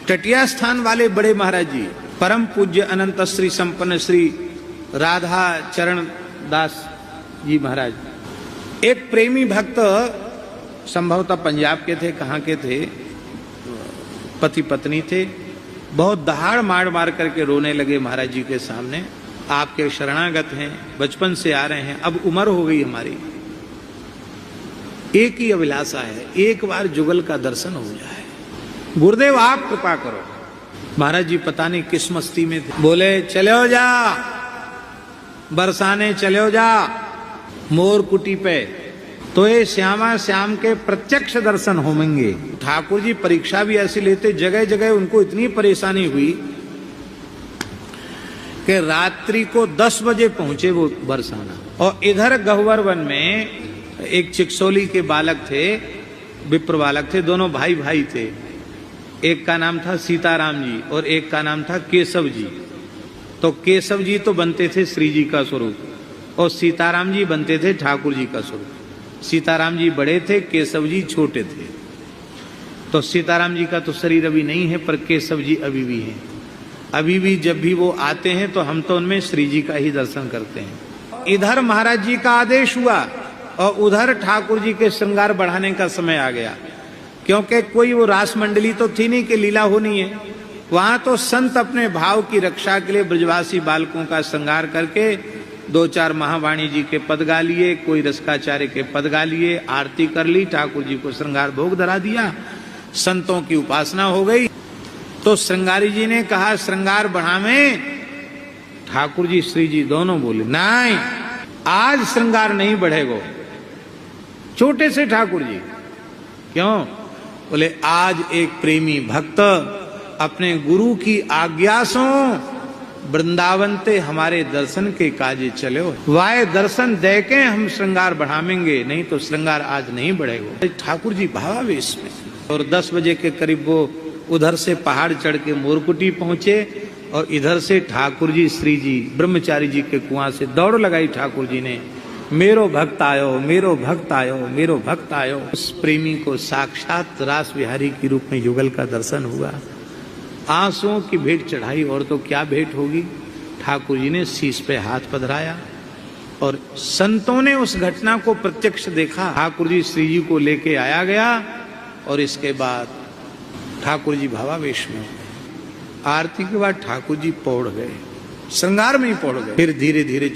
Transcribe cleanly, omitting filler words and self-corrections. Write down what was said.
टटिया स्थान वाले बड़े महाराज जी परम पूज्य अनंत श्री संपन्न श्री राधा चरण दास जी महाराज, एक प्रेमी भक्त, संभवतः पंजाब के थे, कहाँ के थे, पति पत्नी थे, बहुत दहाड़ मार मार करके रोने लगे महाराज जी के सामने। आपके शरणागत हैं, बचपन से आ रहे हैं, अब उम्र हो गई हमारी, एक ही अभिलाषा है, एक बार जुगल का दर्शन हो जाए, गुरुदेव आप कृपा करो। महाराज जी पता नहीं किस मस्ती में थे, बोले चले हो जा बरसाने, चले हो जा मोर कुटी पे, तो ये श्यामा श्याम के प्रत्यक्ष दर्शन होंगे। ठाकुर जी परीक्षा भी ऐसी लेते, जगह जगह उनको इतनी परेशानी हुई कि रात्रि को 10 बजे पहुंचे वो बरसाना। और इधर गहवर वन में एक चिकसोली के बालक थे, विप्र बालक थे, दोनों भाई भाई थे, एक का नाम था सीताराम जी और एक का नाम था केशव जी। तो केशव जी तो बनते थे श्री जी का स्वरूप और सीताराम जी बनते थे ठाकुर जी का स्वरूप। सीताराम जी बड़े थे, केशव जी छोटे थे। तो सीताराम जी का तो शरीर अभी नहीं है, पर केशव जी अभी भी हैं। अभी भी जब भी वो आते हैं तो हम तो उनमें श्री जी का ही दर्शन करते हैं। इधर महाराज जी का आदेश हुआ और उधर ठाकुर जी के श्रृंगार बढ़ाने का समय आ गया, क्योंकि कोई वो रास मंडली तो थी नहीं कि लीला होनी है। वहां तो संत अपने भाव की रक्षा के लिए ब्रजवासी बालकों का श्रृंगार करके 2-4 महावाणी जी के पद गा लिए, कोई रसकाचार्य के पद गा लिए, आरती कर ली, ठाकुर जी को श्रृंगार भोग धरा दिया, संतों की उपासना हो गई। तो श्रृंगारी जी ने कहा श्रृंगार बढ़ावें, ठाकुर जी श्री जी दोनों बोले नहीं, आज श्रृंगार नहीं बढ़ेगा। छोटे से ठाकुर जी क्यों? बोले आज एक प्रेमी भक्त अपने गुरु की आज्ञा सो वृंदावन ते हमारे दर्शन के काजे चले हो, वाय दर्शन दे के हम श्रृंगार बढ़ावेंगे, नहीं तो श्रृंगार आज नहीं बढ़ेगा। ठाकुर जी भावावेश में। और 10 बजे के करीब वो उधर से पहाड़ चढ़ के मोरकुटी पहुंचे और इधर से ठाकुर जी श्री जी ब्रह्मचारी जी के कुआं से दौड़ लगाई ठाकुर जी ने, मेरो भक्त आयो, मेरो भक्त आयो, मेरो भक्त आयो। उस प्रेमी को साक्षात रास विहारी के रूप में युगल का दर्शन हुआ। आंसुओं की भेंट चढ़ाई, और तो क्या भेंट होगी। ठाकुर जी ने शीश पे हाथ पधराया और संतों ने उस घटना को प्रत्यक्ष देखा। ठाकुर जी श्री जी को लेके आया गया और इसके बाद ठाकुर जी भावावेश में। आरती के बाद ठाकुर जी पौड़ गए, श्रृंगार में ही पौड़ गए। फिर धीरे धीरे